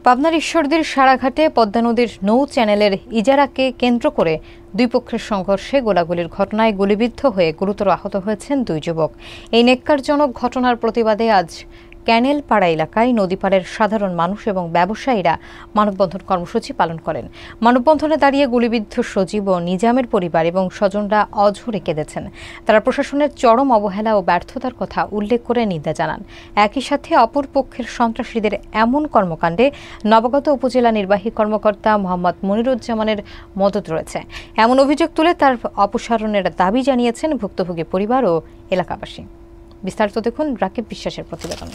পাবনার ঈশ্বরদীর সারাঘাটে পদ্মা নদীর নৌ চ্যানেলের ইজারাকে কেন্দ্র করে দুই পক্ষের সংঘর্ষে গোলাগুলির ঘটনায় গুলিবিদ্ধ হয়ে গুরুতর আহত হয়েছেন দুই যুবক। এই নেক্কারজনক ঘটনার প্রতিবাদে আজ ক্যানেলপাড়া এলাকায় নদীপাড়ের সাধারণ মানুষ এবং ব্যবসায়ীরা মানববন্ধন কর্মসূচি পালন করেন। মানববন্ধনে দাঁড়িয়ে গুলিবিদ্ধ সজীব ও নিজামের পরিবার এবং স্বজনরা অঝরে কেঁদেছেন। তারা প্রশাসনের চরম অবহেলা ও ব্যর্থতার কথা উল্লেখ করে নিন্দা জানান। একই সাথে অপর পক্ষের সন্ত্রাসীদের এমন কর্মকাণ্ডে নবাগত উপজেলা নির্বাহী কর্মকর্তা মোহাম্মদ মনিরুজ্জামানের মদত রয়েছে এমন অভিযোগ তুলে তার অপসারণের দাবি জানিয়েছেন ভুক্তভোগী পরিবার ও এলাকাবাসী। বিস্তারিত দেখুন রাকিব বিশ্বাসের প্রতিবেদন।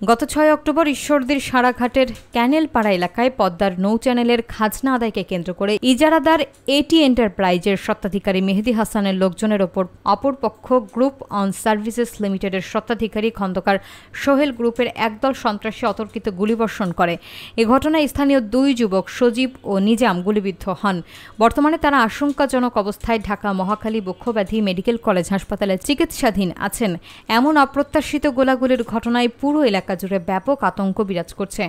গত 6 অক্টোবর ঈশ্বরদীর সারাঘাটের ক্যানেলপাড়া এলাকায় পদ্মার নৌ চ্যানেলের খাজনা আদায়কে কেন্দ্র করে ইজারাদার এটি এন্টারপ্রাইজের স্বত্বাধিকারী মেহেদি হাসানের লোকজনের ওপর অপরপক্ষ গ্রুপ অন সার্ভিসেস লিমিটেডের স্বত্বাধিকারী খন্দকার সোহেল গ্রুপের একদল সন্ত্রাসী অতর্কিত গুলিবর্ষণ করে। এ ঘটনায় স্থানীয় দুই যুবক সজীব ও নিজাম গুলিবিদ্ধ হন। বর্তমানে তারা আশঙ্কাজনক অবস্থায় ঢাকা মহাখালী বক্ষব্যাধি মেডিকেল কলেজ হাসপাতালে চিকিৎসাধীন আছেন। এমন অপ্রত্যাশিত গোলাগুলির ঘটনায় পুরো এলাকা জুড়ে ব্যাপক আতঙ্ক বিরাজ করছে।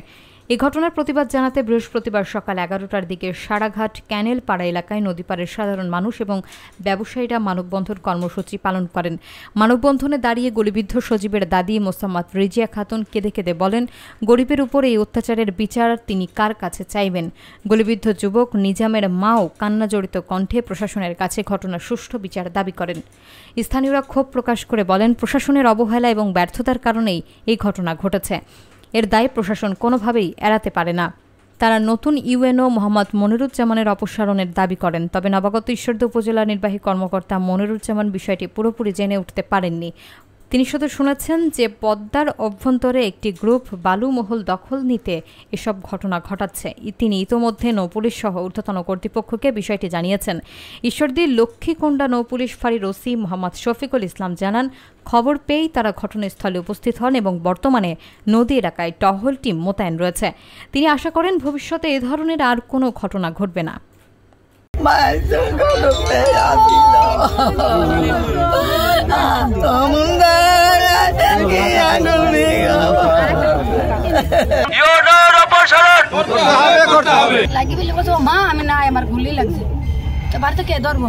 এই ঘটনার প্রতিবাদ জানাতে বৃহস্পতিবার সকাল 11টার দিকে সারাঘাট ক্যানেলপাড়া এলাকায় নদীপাড়ের সাধারণ মানুষ এবং ব্যবসায়ীরা মানববন্ধন কর্মসূচি পালন করেন। মানববন্ধনে দাঁড়িয়ে গুলিবিদ্ধ সজীবের দাদি মোসাম্মদ রিজিয়া খাতুন কেঁদে কেঁদে বলেন, গরিবের উপর এই অত্যাচারের বিচার তিনি কার কাছে চাইবেন। গুলিবিদ্ধ যুবক নিজামের মাও কান্নাজড়িত কণ্ঠে প্রশাসনের কাছে ঘটনার সুষ্ঠু বিচার দাবি করেন। স্থানীয়রা ক্ষোভ প্রকাশ করে বলেন, প্রশাসনের অবহেলা এবং ব্যর্থতার কারণেই এই ঘটনা ঘটেছে। এর দায় প্রশাসন কোনোভাবেই এড়াতে পারে না। তারা নতুন ইউএনও মোহাম্মদ মনিরুজ্জামানের অপসারণের দাবি করেন। তবে নবাগত ঈশ্বরদী উপজেলা নির্বাহী কর্মকর্তা মনিরুজ্জামান বিষয়টি পুরোপুরি জেনে উঠতে পারেননি। তিনি শুধু শুনেছেন যে পদ্মার অভ্যন্তরে একটি গ্রুপ বালুমহল দখল নিতে এসব ঘটনা ঘটাচ্ছে। তিনি ইতোমধ্যে নৌপুলিশ সহ ঊর্ধ্বতন কর্তৃপক্ষকে বিষয়টি জানিয়েছেন। ঈশ্বরদীর লক্ষ্মীকুণ্ডা নৌপুলিশ ফাঁড়ির ওসি মোহাম্মদ শফিকুল ইসলাম জানান, খবর পেয়েই তারা ঘটনাস্থলে উপস্থিত হন এবং বর্তমানে নদী এলাকায় টহল টিম মোতায়েন রয়েছে। তিনি আশা করেন ভবিষ্যতে এ ধরনের আর কোনো ঘটনা ঘটবে না। মা আমি না আমার গুলি লাগছে তো বাড়িতে কে ধরবো,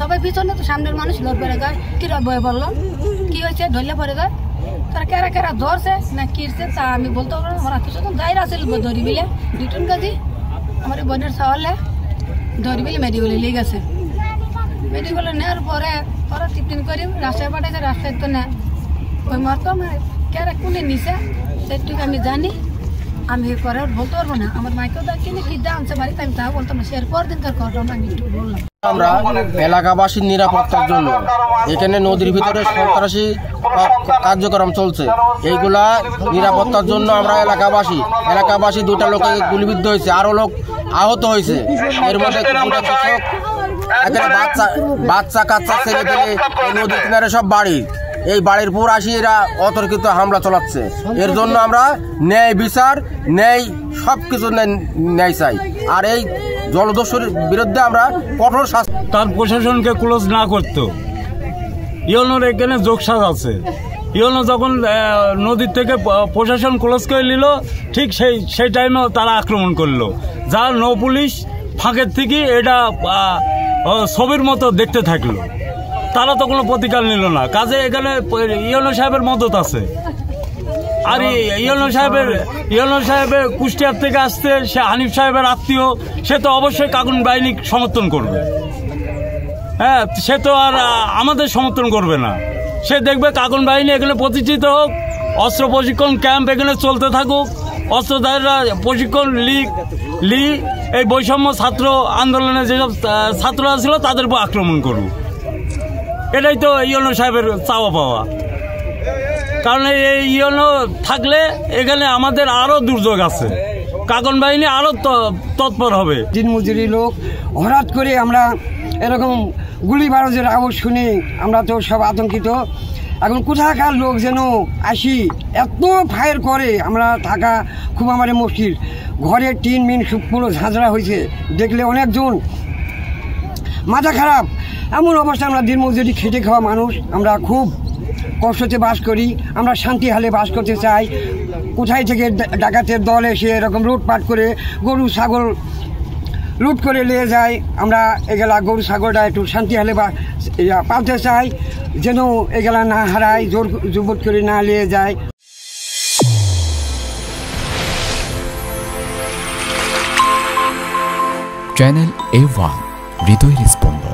সবাই পিছনে তো সামনের মানুষ ধরে পড়ে যায়। কি বয়ে বললো কি হয়েছে, ধরলে পড়ে যায়। তারা কেরা কেরা ধরছে না কিরছে তা আমি বলতে পারবো না। ওরা কিছু যাইরা আসলে ধরি বিলে রিটার্ন কাজী আমার বোনের সওয়ালে ধরি বিলে মেডিকেলে লিয়ে গেছে। মেডিকেলে নেওয়ার পরে ওরা টিফিন করি রাস্তায় পাঠাইছে। রাস্তায় তো না ওই মারতো কেরা কোনে নিছে সেটুকু আমি জানি। আমি পরে বলতে পারবো না। আমার মাইকেও কিনে কি দামছে বাড়িতে আমি তা বলতাম না। সে পর দিনকার ঘটনা আমি একটু বললাম। আমরা এলাকাবাসীর নিরাপত্তার জন্য এখানে নদীর ভিতরে সন্ত্রাসী কার্যক্রম চলছে, এইগুলা নিরাপত্তার জন্য আমরা এলাকাবাসী 2টা লোকে গুলিবিদ্ধ হয়েছে, আরো লোক আহত হয়েছে। এর মধ্যে বাচ্চা কাচ্চা ছেলে পেলে এই নদীর কিনারে সব বাড়ি, এই বাড়ির পুর আসি এরা অতর্কিত হামলা চালাচ্ছে। এর জন্য আমরা ন্যায় বিচার ন্যায় সবকিছু ন্যায় চাই। আর এই জলদস্যুর বিরুদ্ধে আমরা কঠোর শাস্তি। তার প্রশাসনকে ক্লোজ না করতো। ইউনোর এখানে যোগসাজ আছে। ইউনো যখন নদীর থেকে প্রশাসন ক্লোজ করে নিল, ঠিক সেই টাইমেও তারা আক্রমণ করলো। যার নৌ পুলিশ ফাঁকের থেকে এটা ছবির মতো দেখতে থাকলো। তারা তো কোনো প্রতিকার নিল না। কাজে এখানে ইউনো সাহেবের মদত আছে। আর ইউনো সাহেবের কুষ্টিয়ার থেকে আসছে, সে হানিফ সাহেবের আত্মীয়, সে তো অবশ্যই কাগুন বাহিনী সমর্থন করবে। হ্যাঁ, সে তো আর আমাদের সমর্থন করবে না। সে দেখবে কাগুন বাহিনী এখানে প্রতিষ্ঠিত হোক, অস্ত্র প্রশিক্ষণ ক্যাম্প এখানে চলতে থাকুক, অস্ত্রধারীরা প্রশিক্ষণ লি এই বৈষম্য ছাত্র আন্দোলনে যেসব ছাত্ররা ছিল তাদের উপর আক্রমণ করুক। এটাই তো ইউনো সাহেবের চাওয়া পাওয়া। কারণ এই ইউনো থাকলে এখানে আমাদের আরো দুর্যোগ আছে, কাগন বাহিনী আরো তৎপর হবে। দিনমজুরি লোক হঠাৎ করে আমরা এরকম গুলি বারুদের আওয়াজ শুনি, আমরা তো সব আতঙ্কিত। এখন কোথাকার লোক যেন আসি এত ফায়ার করে, আমরা থাকা খুব আমাদের মুশকিল। ঘরের টিন মিন পুরো ঝাঁঝরা হয়েছে, দেখলে অনেকজন মাথা খারাপ। এমন অবস্থা, আমরা দিনমজুরি খেটে খাওয়া মানুষ, আমরা খুব কষ্টতে বাস করি। আমরা শান্তি হালে বাস করতে চাই। কোথায় থেকে ডাকাতের দল এসে এরকম লুটপাট করে গরু ছাগল লুট করে নিয়ে যায়। আমরা এগুলা গরু ছাগলটা একটু শান্তি হলে বা পালতে চাই, যেন এগুলা না হারায়, জোর জবত করে না নিয়ে যায়। চ্যানেল A1 হৃদয়ের স্পন্দন।